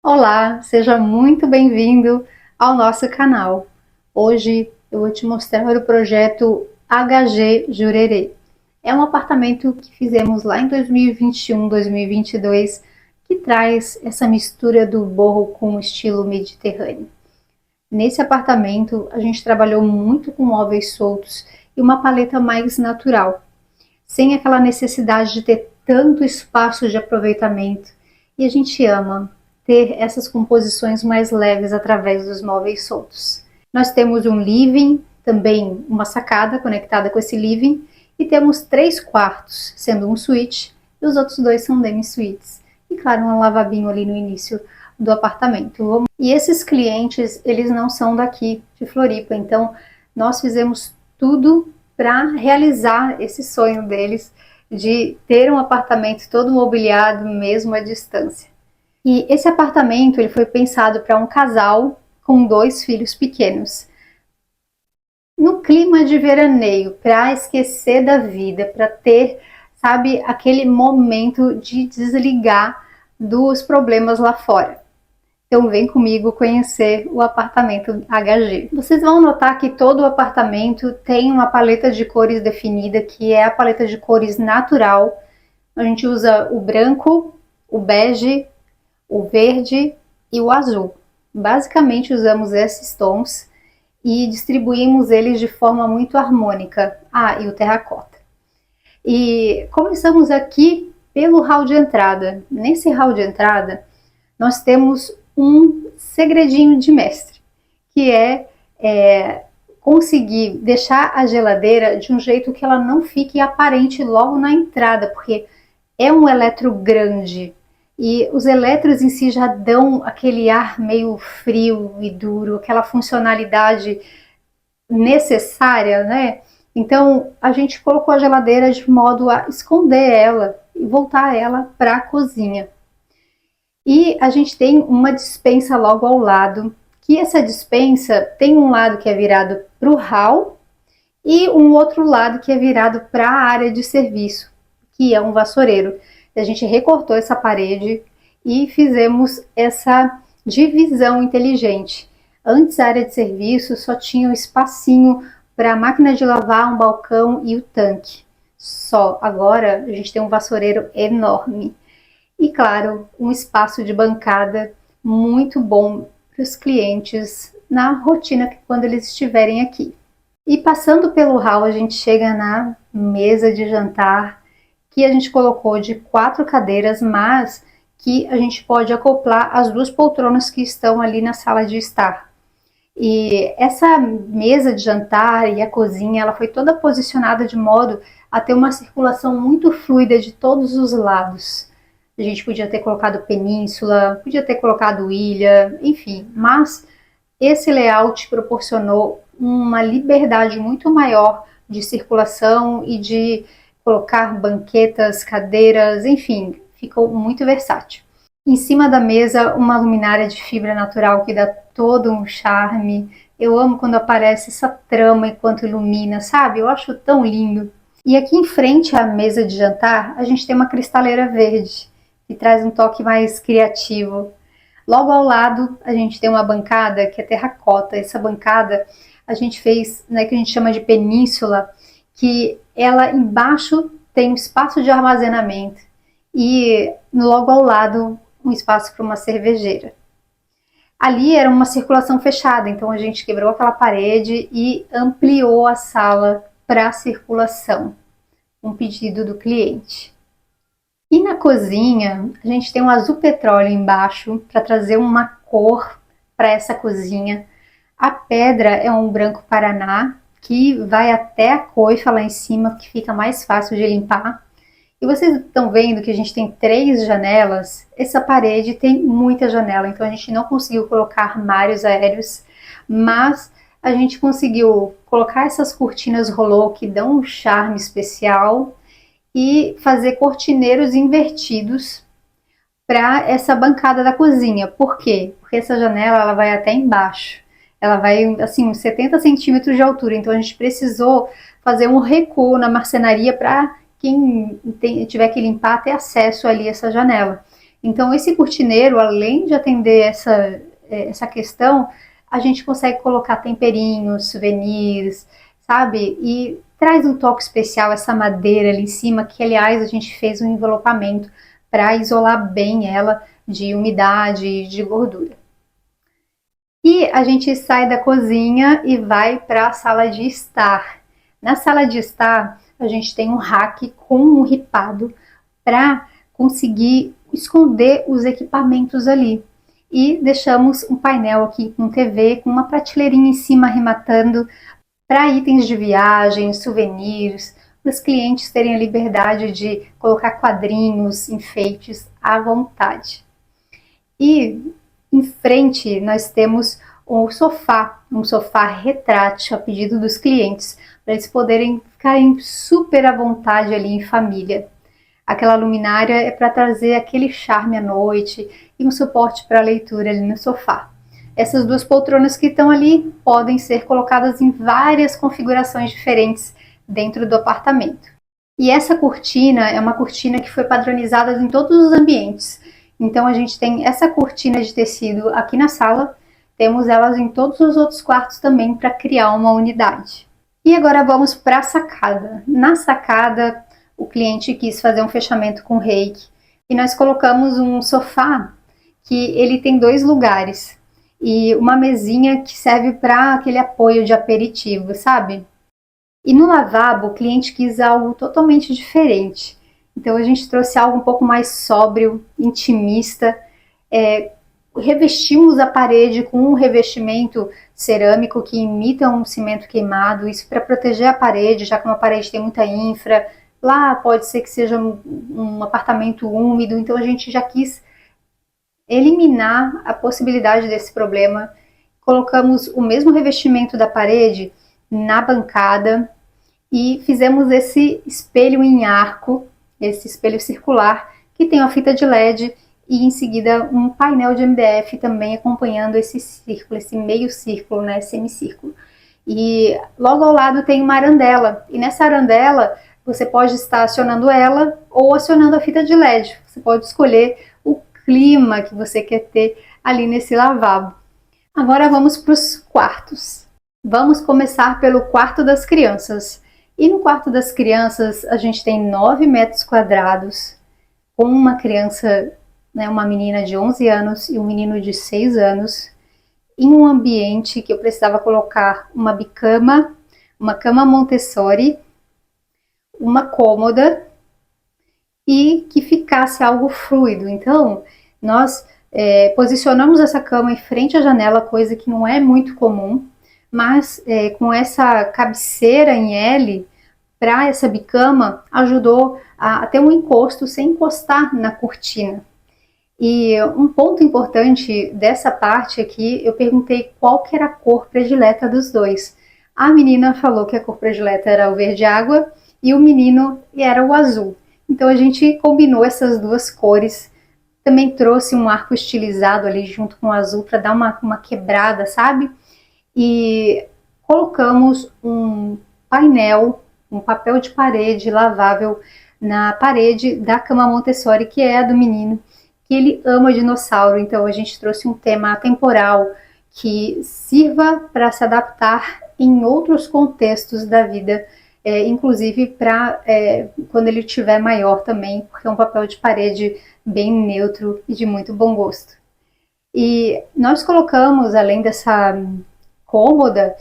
Olá, seja muito bem-vindo ao nosso canal. Hoje eu vou te mostrar o projeto HG Jurerê. É um apartamento que fizemos lá em 2021, 2022, que traz essa mistura do boho com o estilo mediterrâneo. Nesse apartamento, a gente trabalhou muito com móveis soltos e uma paleta mais natural, sem aquela necessidade de ter tanto espaço de aproveitamento. E a gente ama ter essas composições mais leves através dos móveis soltos. Nós temos um living, também uma sacada conectada com esse living, e temos 3 quartos, sendo um suíte e os outros 2 são demi-suítes. E claro, um lavabinho ali no início do apartamento. E esses clientes, eles não são daqui de Floripa, então nós fizemos tudo para realizar esse sonho deles de ter um apartamento todo mobiliado mesmo à distância. E esse apartamento ele foi pensado para um casal com 2 filhos pequenos. No clima de veraneio, para esquecer da vida, para ter, sabe, aquele momento de desligar dos problemas lá fora. Então vem comigo conhecer o apartamento HG. Vocês vão notar que todo o apartamento tem uma paleta de cores definida, que é a paleta de cores natural. A gente usa o branco, o bege, o verde e o azul. Basicamente usamos esses tons e distribuímos eles de forma muito harmônica. Ah, e o terracota. E começamos aqui pelo hall de entrada. Nesse hall de entrada, nós temos um segredinho de mestre, que é conseguir deixar a geladeira de um jeito que ela não fique aparente logo na entrada, porque é um eletro grande e os eletros em si já dão aquele ar meio frio e duro, aquela funcionalidade necessária, né? Então a gente colocou a geladeira de modo a esconder ela e voltar ela para a cozinha. E a gente tem uma despensa logo ao lado, que essa despensa tem um lado que é virado para o hall e um outro lado que é virado para a área de serviço, que é um vassoureiro. A gente recortou essa parede e fizemos essa divisão inteligente. Antes a área de serviço só tinha um espacinho para a máquina de lavar, um balcão e o tanque. Só agora a gente tem um vassoureiro enorme. E claro, um espaço de bancada muito bom para os clientes na rotina quando eles estiverem aqui. E passando pelo hall, a gente chega na mesa de jantar, que a gente colocou de 4 cadeiras, mas que a gente pode acoplar as 2 poltronas que estão ali na sala de estar. E essa mesa de jantar e a cozinha, ela foi toda posicionada de modo a ter uma circulação muito fluida de todos os lados. A gente podia ter colocado península, podia ter colocado ilha, enfim, mas esse layout proporcionou uma liberdade muito maior de circulação e de colocar banquetas, cadeiras, enfim, ficou muito versátil. Em cima da mesa, uma luminária de fibra natural que dá todo um charme. Eu amo quando aparece essa trama enquanto ilumina, sabe? Eu acho tão lindo. E aqui em frente à mesa de jantar, a gente tem uma cristaleira verde, que traz um toque mais criativo. Logo ao lado, a gente tem uma bancada que é terracota. Essa bancada a gente fez, né, que a gente chama de península, que ela embaixo tem um espaço de armazenamento e logo ao lado um espaço para uma cervejeira. Ali era uma circulação fechada, então a gente quebrou aquela parede e ampliou a sala para circulação, um pedido do cliente. E na cozinha, a gente tem um azul petróleo embaixo para trazer uma cor para essa cozinha. A pedra é um branco paraná, que vai até a coifa lá em cima, que fica mais fácil de limpar. E vocês estão vendo que a gente tem 3 janelas. Essa parede tem muita janela, então a gente não conseguiu colocar armários aéreos, mas a gente conseguiu colocar essas cortinas rolô que dão um charme especial e fazer cortineiros invertidos para essa bancada da cozinha. Por quê? Porque essa janela ela vai até embaixo. Ela vai assim uns 70 centímetros de altura. Então a gente precisou fazer um recuo na marcenaria para quem tiver que limpar ter acesso ali a essa janela. Então esse cortineiro, além de atender essa questão, a gente consegue colocar temperinhos, souvenirs, sabe? E traz um toque especial essa madeira ali em cima, que aliás a gente fez um envelopamento para isolar bem ela de umidade e de gordura. E a gente sai da cozinha e vai para a sala de estar. Na sala de estar, a gente tem um rack com um ripado para conseguir esconder os equipamentos ali. E deixamos um painel aqui com TV, com uma prateleirinha em cima arrematando para itens de viagem, souvenirs, para os clientes terem a liberdade de colocar quadrinhos, enfeites à vontade. E em frente nós temos um sofá retrátil a pedido dos clientes, para eles poderem ficarem super à vontade ali em família. Aquela luminária é para trazer aquele charme à noite e um suporte para a leitura ali no sofá. Essas duas poltronas que estão ali podem ser colocadas em várias configurações diferentes dentro do apartamento. E essa cortina é uma cortina que foi padronizada em todos os ambientes. Então a gente tem essa cortina de tecido aqui na sala, temos elas em todos os outros quartos também para criar uma unidade. E agora vamos para a sacada. Na sacada, o cliente quis fazer um fechamento com reiki e nós colocamos um sofá que ele tem 2 lugares e uma mesinha que serve para aquele apoio de aperitivo, sabe? E no lavabo, o cliente quis algo totalmente diferente. Então a gente trouxe algo um pouco mais sóbrio, intimista. Revestimos a parede com um revestimento cerâmico que imita um cimento queimado, isso para proteger a parede, já que uma parede tem muita infra. Lá pode ser que seja um apartamento úmido, então a gente já quis eliminar a possibilidade desse problema. Colocamos o mesmo revestimento da parede na bancada e fizemos esse espelho em arco, esse espelho circular, que tem uma fita de LED e em seguida um painel de MDF também acompanhando esse círculo, esse meio círculo, né, semicírculo. E logo ao lado tem uma arandela, e nessa arandela você pode estar acionando ela ou acionando a fita de LED. Você pode escolher o clima que você quer ter ali nesse lavabo. Agora vamos para os quartos. Vamos começar pelo quarto das crianças. E no quarto das crianças a gente tem 9 metros quadrados, com uma criança, né, uma menina de 11 anos e um menino de 6 anos, em um ambiente que eu precisava colocar uma bicama, uma cama Montessori, uma cômoda e que ficasse algo fluido. Então, nós posicionamos essa cama em frente à janela, coisa que não é muito comum, mas com essa cabeceira em L para essa bicama ajudou a ter um encosto sem encostar na cortina. E um ponto importante dessa parte aqui, eu perguntei qual que era a cor predileta dos dois. A menina falou que a cor predileta era o verde água e o menino era o azul. Então a gente combinou essas duas cores. Também trouxe um arco estilizado ali junto com o azul para dar uma quebrada, sabe? E colocamos um painel, um papel de parede lavável na parede da cama Montessori, que é a do menino, que ele ama dinossauro. Então a gente trouxe um tema atemporal que sirva para se adaptar em outros contextos da vida, inclusive para quando ele estiver maior também, porque é um papel de parede bem neutro e de muito bom gosto. E nós colocamos, além dessa cômoda,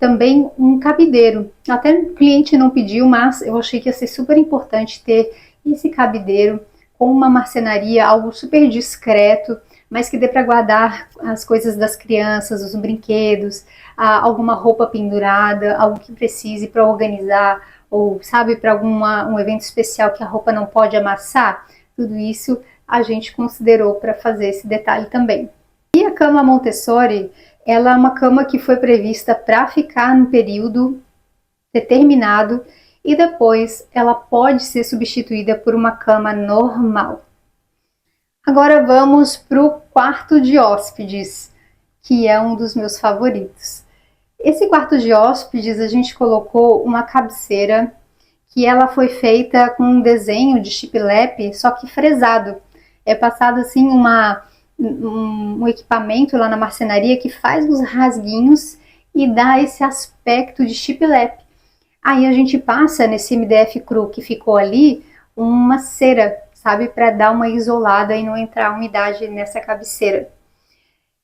também um cabideiro. Até o cliente não pediu, mas eu achei que ia ser super importante ter esse cabideiro com uma marcenaria, algo super discreto, mas que dê para guardar as coisas das crianças, os brinquedos, alguma roupa pendurada, algo que precise para organizar, ou sabe, para um evento especial que a roupa não pode amassar. Tudo isso a gente considerou para fazer esse detalhe também. E a cama Montessori, ela é uma cama que foi prevista para ficar no período determinado e depois ela pode ser substituída por uma cama normal. Agora vamos para o quarto de hóspedes, que é um dos meus favoritos. Esse quarto de hóspedes a gente colocou uma cabeceira que ela foi feita com um desenho de shiplap, só que fresado. É passado assim um equipamento lá na marcenaria que faz os rasguinhos e dá esse aspecto de shiplap. Aí a gente passa nesse MDF cru que ficou ali uma cera, sabe, para dar uma isolada e não entrar umidade nessa cabeceira.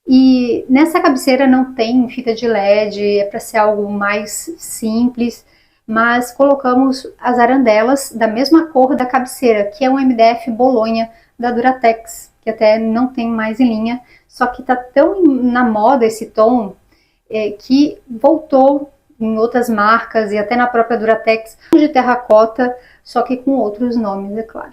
E nessa cabeceira não tem fita de LED, é para ser algo mais simples, mas colocamos as arandelas da mesma cor da cabeceira, que é um MDF Bolonha da Duratex, que até não tem mais em linha, só que tá tão na moda esse tom que voltou em outras marcas e até na própria Duratex de terracota, só que com outros nomes, é claro.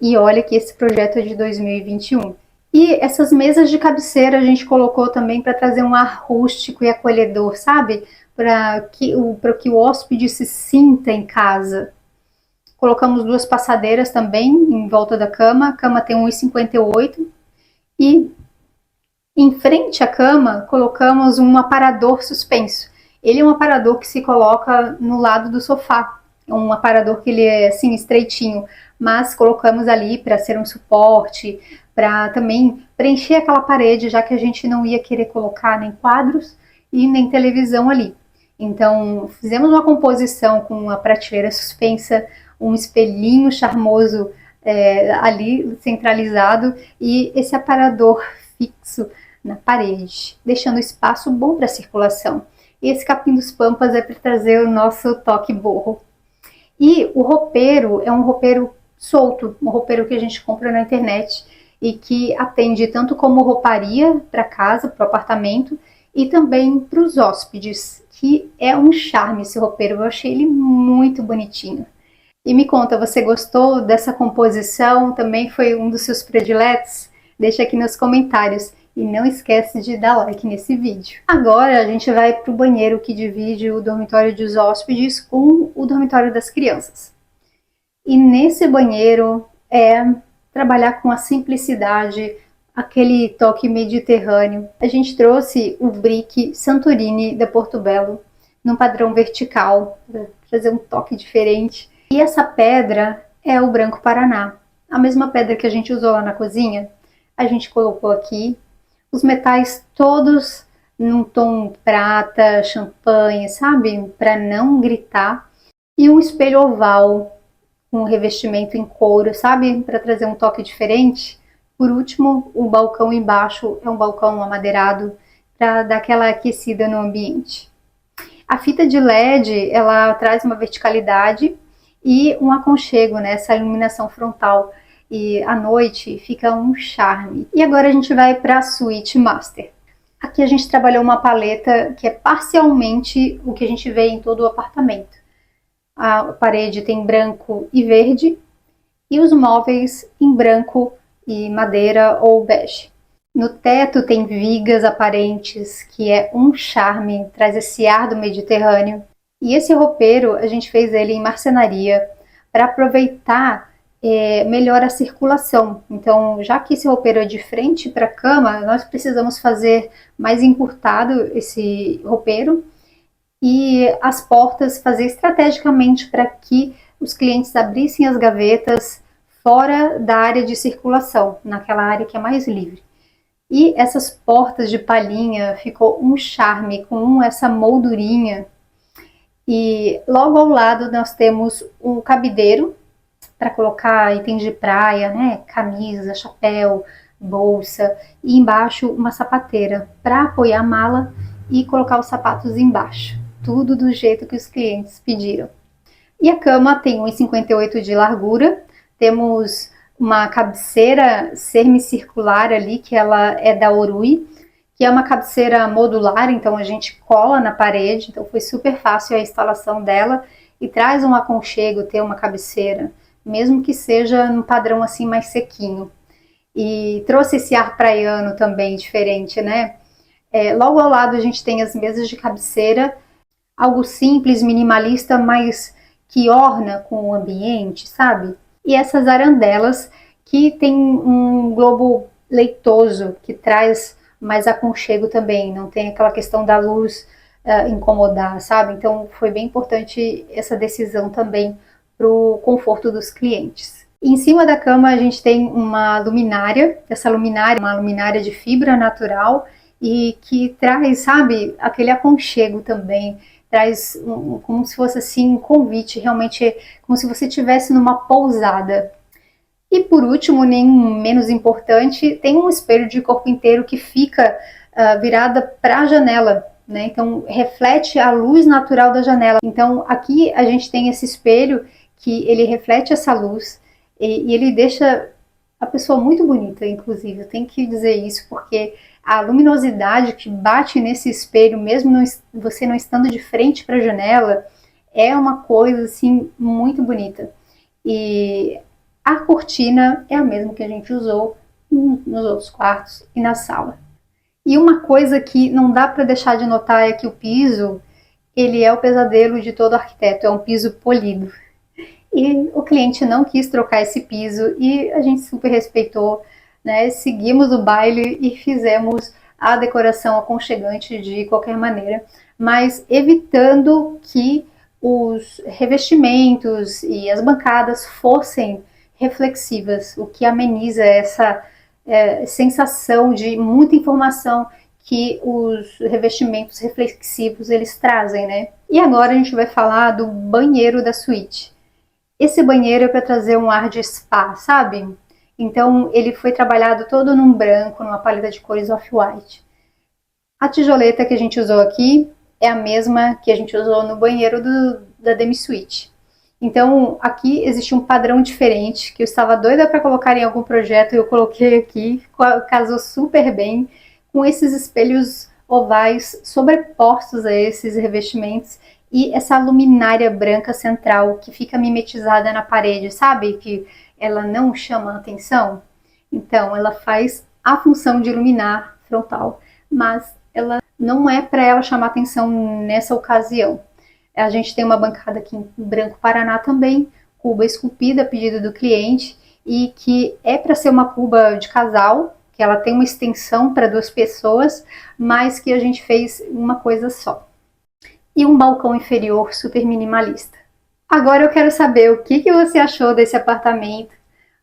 E olha que esse projeto é de 2021. E essas mesas de cabeceira a gente colocou também para trazer um ar rústico e acolhedor, sabe? Para que o hóspede se sinta em casa. Colocamos duas passadeiras também em volta da cama. A cama tem 1,58 e em frente à cama colocamos um aparador suspenso. Ele é um aparador que se coloca no lado do sofá. É um aparador que ele é assim estreitinho, mas colocamos ali para ser um suporte, para também preencher aquela parede, já que a gente não ia querer colocar nem quadros e nem televisão ali. Então, fizemos uma composição com uma prateleira suspensa, um espelhinho charmoso ali centralizado e esse aparador fixo na parede, deixando espaço bom para circulação. E esse capim dos pampas é para trazer o nosso toque borro. E o roupeiro é um roupeiro solto, um roupeiro que a gente compra na internet e que atende tanto como rouparia para casa, para o apartamento, e também para os hóspedes, que é um charme esse roupeiro. Eu achei ele muito bonitinho. E me conta, você gostou dessa composição? Também foi um dos seus prediletos? Deixa aqui nos comentários. E não esquece de dar like nesse vídeo. Agora a gente vai para o banheiro que divide o dormitório dos hóspedes com o dormitório das crianças. E nesse banheiro é trabalhar com a simplicidade, aquele toque mediterrâneo. A gente trouxe o brick Santorini da Porto Belo, num padrão vertical, para trazer um toque diferente. E essa pedra é o branco Paraná. A mesma pedra que a gente usou lá na cozinha, a gente colocou aqui. Os metais todos num tom prata, champanhe, sabe? Para não gritar. E um espelho oval com revestimento em couro, sabe? Para trazer um toque diferente. Por último, o balcão embaixo é um balcão amadeirado para dar aquela aquecida no ambiente. A fita de LED, ela traz uma verticalidade e um aconchego, né? Essa iluminação frontal. E à noite fica um charme. E agora a gente vai para a suíte master. Aqui a gente trabalhou uma paleta que é parcialmente o que a gente vê em todo o apartamento. A parede tem branco e verde e os móveis em branco e madeira ou bege. No teto tem vigas aparentes, que é um charme, traz esse ar do Mediterrâneo. E esse roupeiro a gente fez ele em marcenaria para aproveitar melhor a circulação. Então, já que esse roupeiro é de frente para a cama, nós precisamos fazer mais encurtado esse roupeiro e as portas fazer estrategicamente para que os clientes abrissem as gavetas fora da área de circulação, naquela área que é mais livre. E essas portas de palhinha ficou um charme com essa moldurinha. E logo ao lado nós temos um cabideiro para colocar itens de praia, né? Camisa, chapéu, bolsa. E embaixo uma sapateira para apoiar a mala e colocar os sapatos embaixo. Tudo do jeito que os clientes pediram. E a cama tem 1,58 de largura. Temos uma cabeceira semicircular ali, que ela é da Orui, que é uma cabeceira modular, então a gente cola na parede, então foi super fácil a instalação dela e traz um aconchego ter uma cabeceira, mesmo que seja num padrão assim mais sequinho. E trouxe esse ar praiano também diferente, né? Logo ao lado a gente tem as mesas de cabeceira, algo simples, minimalista, mas que orna com o ambiente, sabe? E essas arandelas que tem um globo leitoso que traz mais aconchego também, não tem aquela questão da luz incomodar, sabe? Então foi bem importante essa decisão também para o conforto dos clientes. Em cima da cama a gente tem uma luminária, essa luminária é uma luminária de fibra natural e que traz, sabe, aquele aconchego também, traz como se fosse assim um convite, realmente como se você estivesse numa pousada. E por último, nem menos importante, tem um espelho de corpo inteiro que fica virada para a janela, né? Então reflete a luz natural da janela. Então aqui a gente tem esse espelho que ele reflete essa luz e ele deixa a pessoa muito bonita, inclusive. Eu tenho que dizer isso porque a luminosidade que bate nesse espelho, mesmo você não estando de frente para a janela, é uma coisa assim muito bonita. E a cortina é a mesma que a gente usou nos outros quartos e na sala. E uma coisa que não dá para deixar de notar é que o piso, ele é o pesadelo de todo arquiteto, é um piso polido. E o cliente não quis trocar esse piso e a gente super respeitou, né? Seguimos o baile e fizemos a decoração aconchegante de qualquer maneira, mas evitando que os revestimentos e as bancadas fossem reflexivas, o que ameniza essa sensação de muita informação que os revestimentos reflexivos eles trazem, né? E agora a gente vai falar do banheiro da suíte. Esse banheiro é para trazer um ar de spa, sabe? Então ele foi trabalhado todo num branco, numa paleta de cores off-white. A tijoleta que a gente usou aqui é a mesma que a gente usou no banheiro da Demi Suite. Então aqui existe um padrão diferente que eu estava doida para colocar em algum projeto e eu coloquei aqui, casou super bem com esses espelhos ovais sobrepostos a esses revestimentos e essa luminária branca central que fica mimetizada na parede, sabe? Que ela não chama a atenção. Então ela faz a função de iluminar frontal, mas ela não é para ela chamar atenção nessa ocasião. A gente tem uma bancada aqui em branco Paraná também, cuba esculpida a pedido do cliente e que é para ser uma cuba de casal, que ela tem uma extensão para 2 pessoas, mas que a gente fez uma coisa só. E um balcão inferior super minimalista. Agora eu quero saber o que você achou desse apartamento.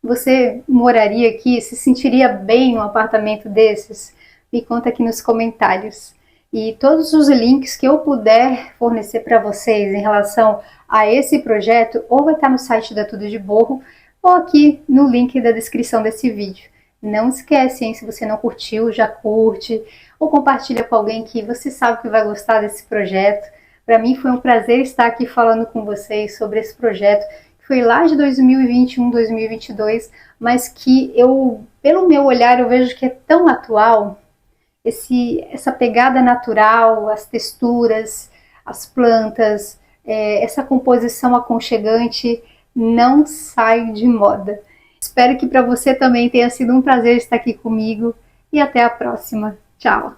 Você moraria aqui? Se sentiria bem num apartamento desses? Me conta aqui nos comentários. E todos os links que eu puder fornecer para vocês em relação a esse projeto, ou vai estar no site da Tudo de Borro, ou aqui no link da descrição desse vídeo. Não esquece, hein? Se você não curtiu, já curte, ou compartilha com alguém que você sabe que vai gostar desse projeto. Para mim foi um prazer estar aqui falando com vocês sobre esse projeto, que foi lá de 2021, 2022, mas que eu, pelo meu olhar, eu vejo que é tão atual, essa pegada natural, as texturas, as plantas, essa composição aconchegante não sai de moda. Espero que para você também tenha sido um prazer estar aqui comigo e até a próxima. Tchau!